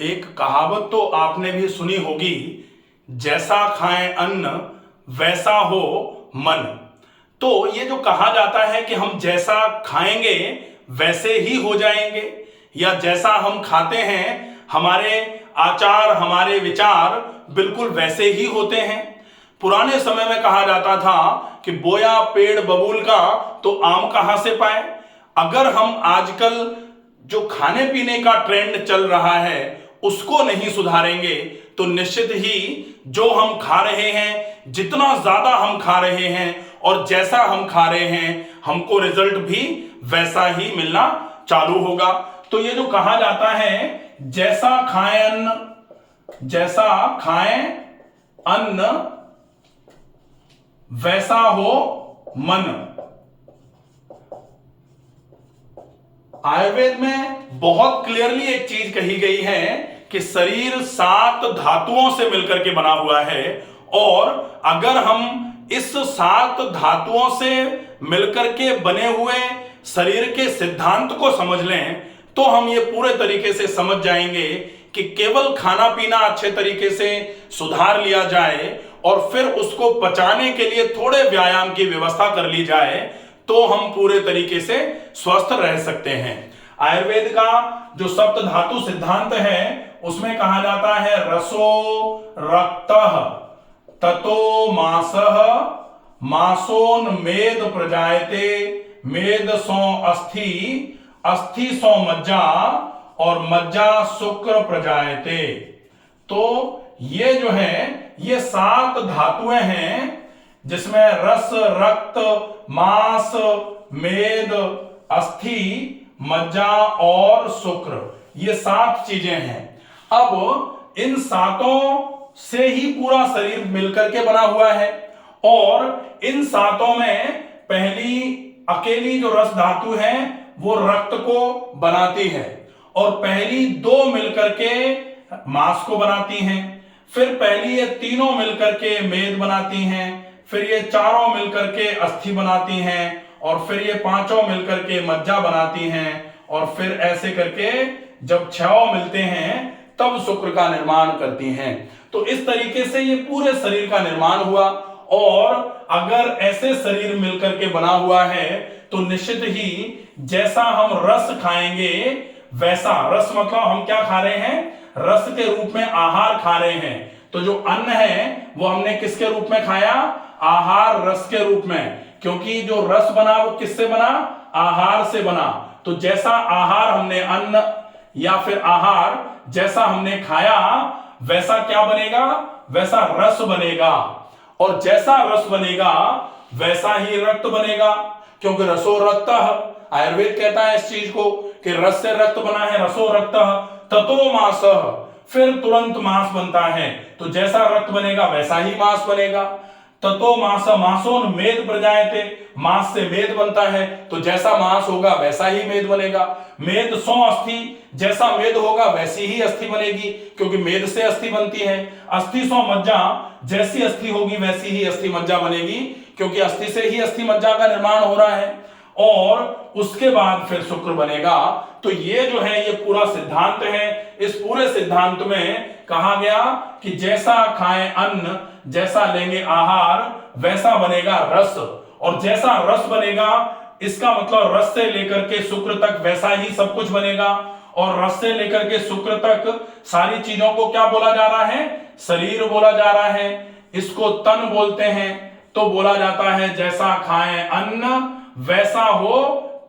एक कहावत तो आपने भी सुनी होगी, जैसा खाएं अन्न वैसा हो मन। तो ये जो कहा जाता है कि हम जैसा खाएंगे वैसे ही हो जाएंगे, या जैसा हम खाते हैं हमारे आचार हमारे विचार बिल्कुल वैसे ही होते हैं। पुराने समय में कहा जाता था कि बोया पेड़ बबूल का तो आम कहां से पाए। अगर हम आजकल जो खाने पीने का ट्रेंड चल रहा है उसको नहीं सुधारेंगे तो निश्चित ही जो हम खा रहे हैं, जितना ज्यादा हम खा रहे हैं और जैसा हम खा रहे हैं, हमको रिजल्ट भी वैसा ही मिलना चालू होगा। तो ये जो कहा जाता है जैसा खाएं अन्न वैसा हो मन, आयुर्वेद में बहुत क्लियरली एक चीज कही गई है कि शरीर 7 धातुओं से मिलकर के बना हुआ है, और अगर हम इस 7 धातुओं से मिलकर के बने हुए शरीर के सिद्धांत को समझ लें तो हम ये पूरे तरीके से समझ जाएंगे कि केवल खाना पीना अच्छे तरीके से सुधार लिया जाए और फिर उसको पचाने के लिए थोड़े व्यायाम की व्यवस्था कर ली जाए तो हम पूरे तरीके से स्वस्थ रह सकते हैं। आयुर्वेद का जो सप्त धातु सिद्धांत है उसमें कहा जाता है रसो रक्तः ततो मासः मासोन मेद प्रजायते मेद सो अस्थि अस्थि सो मज्जा और मज्जा शुक्र प्रजायते। तो ये जो है ये 7 धातुएं हैं जिसमें रस रक्त मांस मेद अस्थि मज्जा और शुक्र, ये 7 चीजें हैं। अब इन 7 से ही पूरा शरीर मिलकर के बना हुआ है, और इन 7 में पहली अकेली जो रस धातु है वो रक्त को बनाती है, और पहली 2 मिलकर के मांस को बनाती हैं, फिर पहली ये तीनों मिलकर के मेद बनाती हैं, फिर ये 4 मिलकर के अस्थि बनाती हैं, और फिर ये 5 मिलकर के मज्जा बनाती हैं, और फिर ऐसे करके जब 6 मिलते हैं तब शुक्र का निर्माण करती हैं। तो इस तरीके से ये पूरे शरीर का निर्माण हुआ, और अगर ऐसे शरीर मिलकर के बना हुआ है तो निश्चित ही जैसा हम रस खाएंगे वैसा, रस मतलब हम क्या खा रहे हैं, रस के रूप में आहार खा रहे हैं। तो जो अन्न है वो हमने किसके रूप में खाया, आहार रस के रूप में, क्योंकि जो रस बना वो किससे बना, आहार से बना। तो जैसा आहार हमने अन्न या फिर आहार जैसा हमने खाया वैसा क्या बनेगा, वैसा रस बनेगा, और जैसा रस बनेगा वैसा ही रक्त बनेगा, क्योंकि रसो रक्त, आयुर्वेद कहता है इस चीज को कि रस से रक्त बना है, रसो रक्त ततो मासः, फिर तुरंत मांस बनता है। तो जैसा रक्त बनेगा वैसा ही मांस बनेगा। ततो मांस मांसोन मेद प्रजायते, मांस से मेद बनता है, तो जैसा मांस होगा वैसा ही मेद बनेगा। मेद सो अस्थि, जैसा मेद होगा वैसी ही अस्थि बनेगी, क्योंकि मेद से अस्थि बनती है। अस्थि सो मज्जा, जैसी अस्थि होगी वैसी ही अस्थि मज्जा बनेगी, क्योंकि अस्थि से ही अस्थि मज्जा का निर्माण हो रहा है, और उसके बाद फिर शुक्र बनेगा। तो ये जो है ये पूरा सिद्धांत है। इस पूरे सिद्धांत में कहा गया कि जैसा खाएं अन्न, जैसा लेंगे आहार, वैसा बनेगा रस, और जैसा रस बनेगा इसका मतलब रस से लेकर के शुक्र तक वैसा ही सब कुछ बनेगा, और रस से लेकर के शुक्र तक सारी चीजों को क्या बोला जा रहा है, शरीर बोला जा रहा है। इसको तन बोलते हैं। तो बोला जाता है जैसा खाएं अन्न वैसा हो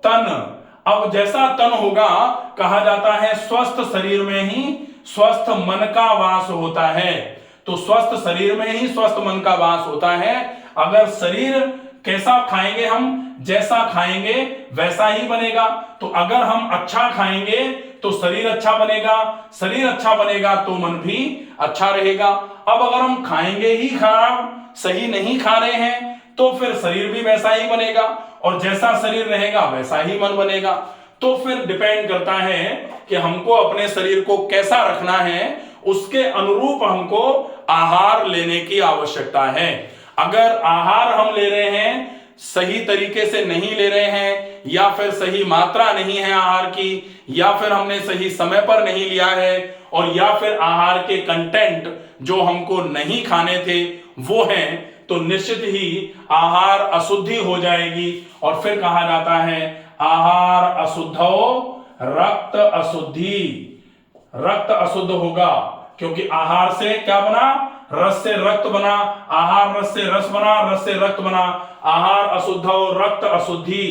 तन। अब जैसा तन होगा, कहा जाता है स्वस्थ शरीर में ही स्वस्थ मन का वास होता है। तो स्वस्थ शरीर में ही स्वस्थ मन का वास होता है। अगर शरीर कैसा खाएंगे, हम जैसा खाएंगे वैसा ही बनेगा। तो अगर हम अच्छा खाएंगे तो शरीर अच्छा बनेगा, शरीर अच्छा बनेगा तो मन भी अच्छा रहेगा। अब अगर हम खाएंगे ही खराब, सही नहीं खा रहे हैं, तो फिर शरीर भी वैसा ही बनेगा, और जैसा शरीर रहेगा वैसा ही मन बनेगा। तो फिर डिपेंड करता है कि हमको अपने शरीर को कैसा रखना है, उसके अनुरूप हमको आहार लेने की आवश्यकता है। अगर आहार हम ले रहे हैं सही तरीके से नहीं ले रहे हैं, या फिर सही मात्रा नहीं है आहार की, या फिर हमने सही समय पर नहीं लिया है, और या फिर आहार के कंटेंट जो हमको नहीं खाने थे वो हैं, तो निश्चित ही आहार अशुद्धि हो जाएगी। और फिर कहा जाता है आहार अशुद्धो रक्त अशुद्धि, रक्त अशुद्ध होगा, क्योंकि आहार से क्या बना, रस से रक्त बना, आहार रस से रस बना, रस से रक्त बना, आहार अशुद्धो रक्त अशुद्धि,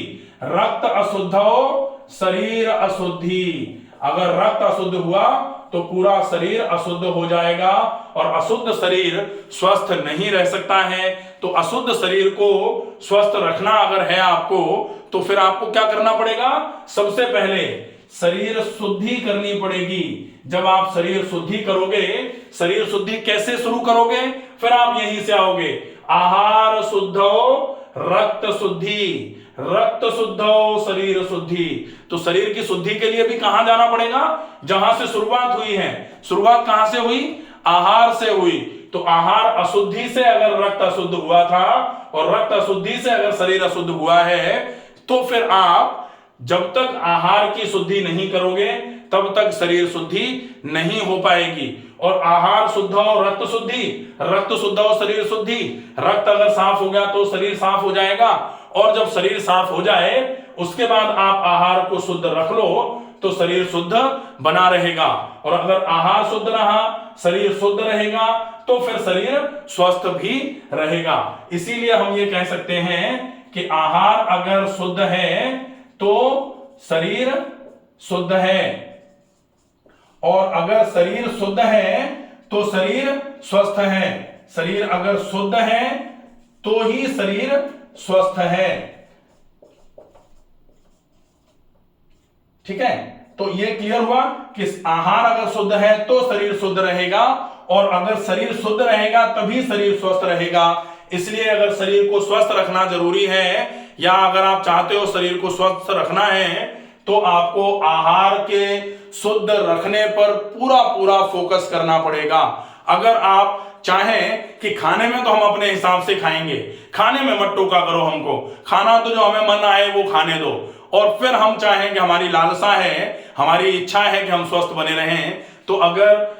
रक्त अशुद्धो शरीर अशुद्धि। अगर रक्त अशुद्ध हुआ तो पूरा शरीर अशुद्ध हो जाएगा, और अशुद्ध शरीर स्वस्थ नहीं रह सकता है। तो अशुद्ध शरीर को स्वस्थ रखना अगर है आपको, तो फिर आपको क्या करना पड़ेगा, सबसे पहले शरीर शुद्धि करनी पड़ेगी। जब आप शरीर शुद्धि करोगे, शरीर शुद्धि कैसे शुरू करोगे, फिर आप यहीं से आओगे, आहार शुद्धो रक्त शुद्धि, रक्त शुद्धो शरीर शुद्धि। तो शरीर की शुद्धि के लिए भी कहां जाना पड़ेगा, जहां से शुरुआत हुई है। शुरुआत कहां से हुई, आहार से हुई। तो आहार अशुद्धि से अगर रक्त अशुद्ध हुआ था, और रक्त अशुद्धि से अगर शरीर अशुद्ध हुआ है, तो फिर आप जब तक आहार की शुद्धि नहीं करोगे तब तक शरीर शुद्धि नहीं हो पाएगी। और आहार शुद्ध और रक्त शुद्धि, रक्त शुद्ध और शरीर शुद्धि, रक्त अगर साफ हो गया तो शरीर साफ हो जाएगा, और जब शरीर साफ हो जाए उसके बाद आप आहार को शुद्ध रख लो तो शरीर शुद्ध बना रहेगा। और अगर आहार शुद्ध रहा, शरीर शुद्ध रहेगा, तो फिर शरीर स्वस्थ भी रहेगा। इसीलिए हम ये कह सकते हैं कि आहार अगर शुद्ध है तो शरीर शुद्ध है, और अगर शरीर शुद्ध है तो शरीर स्वस्थ है। शरीर अगर शुद्ध है तो ही शरीर स्वस्थ है। ठीक है, तो यह क्लियर हुआ कि आहार अगर शुद्ध है तो शरीर शुद्ध रहेगा, और अगर शरीर शुद्ध रहेगा तभी शरीर स्वस्थ रहेगा। इसलिए अगर शरीर को स्वस्थ रखना जरूरी है, या अगर आप चाहते हो शरीर को स्वस्थ रखना है, तो आपको आहार के शुद्ध रखने पर पूरा पूरा फोकस करना पड़ेगा। अगर आप चाहें कि खाने में तो हम अपने हिसाब से खाएंगे, खाने में मत टोका करो हमको, खाना तो जो हमें मन आए वो खाने दो, और फिर हम चाहें कि हमारी लालसा है, हमारी इच्छा है कि हम स्वस्थ बने रहें, तो अगर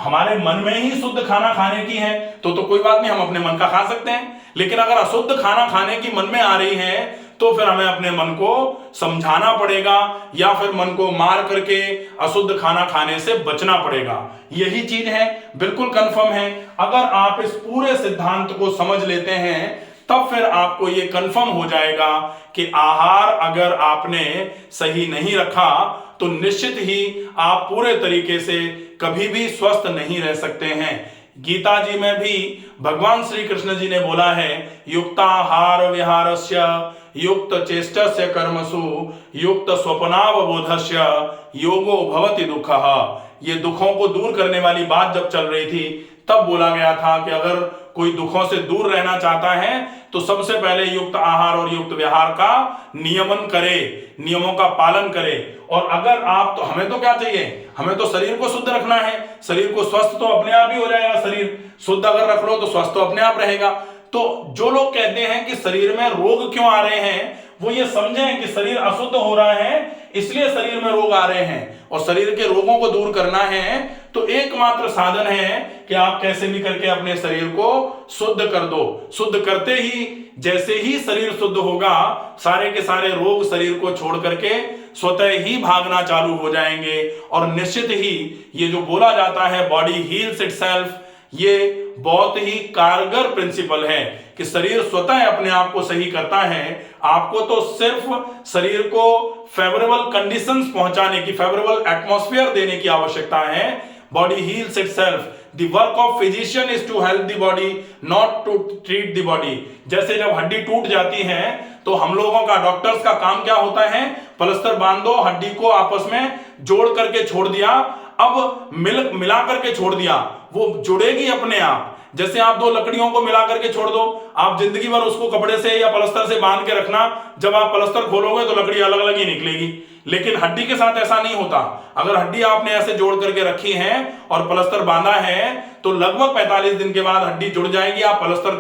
हमारे मन में ही शुद्ध खाना खाने की है तो कोई बात नहीं, हम अपने मन का खा सकते हैं। लेकिन अगर अशुद्ध खाना खाने की मन में आ रही है तो फिर हमें अपने मन को समझाना पड़ेगा, या फिर मन को मार करके अशुद्ध खाना खाने से बचना पड़ेगा। यही चीज है, बिल्कुल कंफर्म है। अगर आप इस पूरे सिद्धांत को समझ लेते हैं तब फिर आपको यह कंफर्म हो जाएगा कि आहार अगर आपने सही नहीं रखा तो निश्चित ही आप पूरे तरीके से कभी भी स्वस्थ नहीं रह सकते हैं। गीता जी में भी भगवान श्री कृष्ण जी ने बोला है, युक्ताहार विहारस्य युक्त चेष्टस्य कर्मसु युक्त स्वप्नावबोधस्य योगो भवति दुःखः। ये दुखों को दूर करने वाली बात जब चल रही थी तब बोला गया था कि अगर कोई दुखों से दूर रहना चाहता है तो सबसे पहले युक्त आहार और युक्त विहार का नियमन करे, नियमों का पालन करे। और अगर आप, तो हमें तो क्या चाहिए, हमें तो शरीर को शुद्ध रखना है, शरीर को स्वस्थ तो अपने आप ही हो जाएगा। शरीर शुद्ध अगर रख लो तो स्वस्थ तो अपने आप रहेगा। तो जो लोग कहते हैं कि शरीर में रोग क्यों आ रहे हैं, वो ये समझें कि शरीर अशुद्ध हो रहा है इसलिए शरीर में रोग आ रहे हैं, और शरीर के रोगों को दूर करना है तो एकमात्र साधन है कि आप कैसे भी करके अपने शरीर को शुद्ध कर दो। शुद्ध करते ही, जैसे ही शरीर शुद्ध होगा, सारे के सारे रोग शरीर को छोड़ करके स्वतः ही भागना चालू हो जाएंगे। और निश्चित ही ये जो बोला जाता है बॉडी हील्स इटसेल्फ, ये बहुत ही कारगर प्रिंसिपल है कि शरीर स्वतः अपने आप को सही करता है। आपको तो सिर्फ शरीर को फेवरेबल कंडीशंस पहुंचाने की, फेवरेबल एटमॉस्फेयर देने की आवश्यकता है। Body heals itself, the work of physician is to help the body, not to treat the body. जैसे जब हड्डी टूट जाती है तो हम लोगों का, डॉक्टर्स का काम क्या होता है, प्लास्टर बांध दो, हड्डी को आपस में जोड़ करके छोड़ दिया, अब मिला करके छोड़ दिया, वो जुड़ेगी अपने आप। जैसे आप दो लकड़ियों को मिला करके छोड़ दो, आप जिंदगी भर उसको कपड़े से या प्लास्टर से बांध के रखना, जब आप प्लास्टर खोलोगे तो लकड़ी अलग अलग ही निकलेगी। लेकिन हड्डी के साथ ऐसा नहीं होता। अगर हड्डी आपने ऐसे जोड़ करके रखी है और प्लास्टर बांधा है तो लगभग 45 दिन के बाद हड्डी जुड़ जाएगी। आप प्लास्टर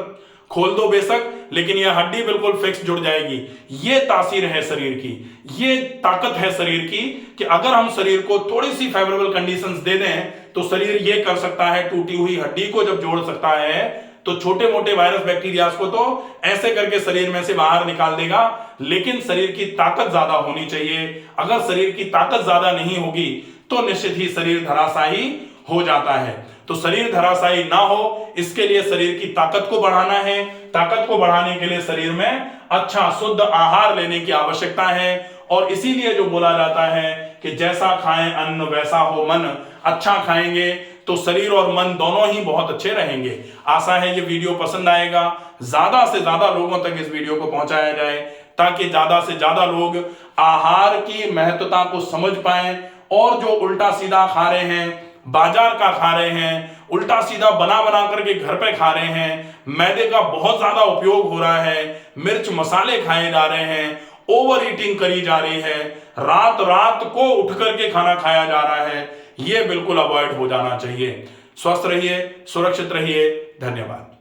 खोल दो बेशक, लेकिन यह हड्डी बिल्कुल फिक्स जुड़ जाएगी। ये तासीर है शरीर की, ये ताकत है शरीर की कि अगर हम शरीर को थोड़ी सी फेवरेबल कंडीशंस दे दें तो शरीर ये कर सकता है, टूटी हुई हड्डी को जब जोड़ सकता है तो छोटे मोटे वायरस बैक्टीरियाज को तो ऐसे करके शरीर में से बाहर निकाल देगा। लेकिन शरीर की ताकत ज्यादा होनी चाहिए। अगर शरीर की ताकत ज्यादा नहीं होगी तो निश्चित ही शरीर धराशायी हो जाता है। तो शरीर धराशायी ना हो इसके लिए शरीर की ताकत को बढ़ाना है। ताकत को बढ़ाने के लिए शरीर में अच्छा शुद्ध आहार लेने की आवश्यकता है। और इसीलिए जो बोला जाता है कि जैसा खाएं अन्न वैसा हो मन, अच्छा खाएंगे तो शरीर और मन दोनों ही बहुत अच्छे रहेंगे। आशा है ये वीडियो पसंद आएगा, ज्यादा से ज्यादा लोगों तक इस वीडियो को पहुंचाया जाए ताकि ज्यादा से ज्यादा लोग आहार की महत्वता को समझ पाएं और जो उल्टा सीधा खा रहे हैं, बाजार का खा रहे हैं, उल्टा सीधा बना बना करके घर पे खा रहे हैं, मैदे का बहुत ज्यादा उपयोग हो रहा है, मिर्च मसाले खाए जा रहे हैं, ओवर ईटिंग करी जा रही है, रात रात को उठ करके खाना खाया जा रहा है, ये बिल्कुल अवॉइड हो जाना चाहिए। स्वस्थ रहिए, सुरक्षित रहिए। धन्यवाद।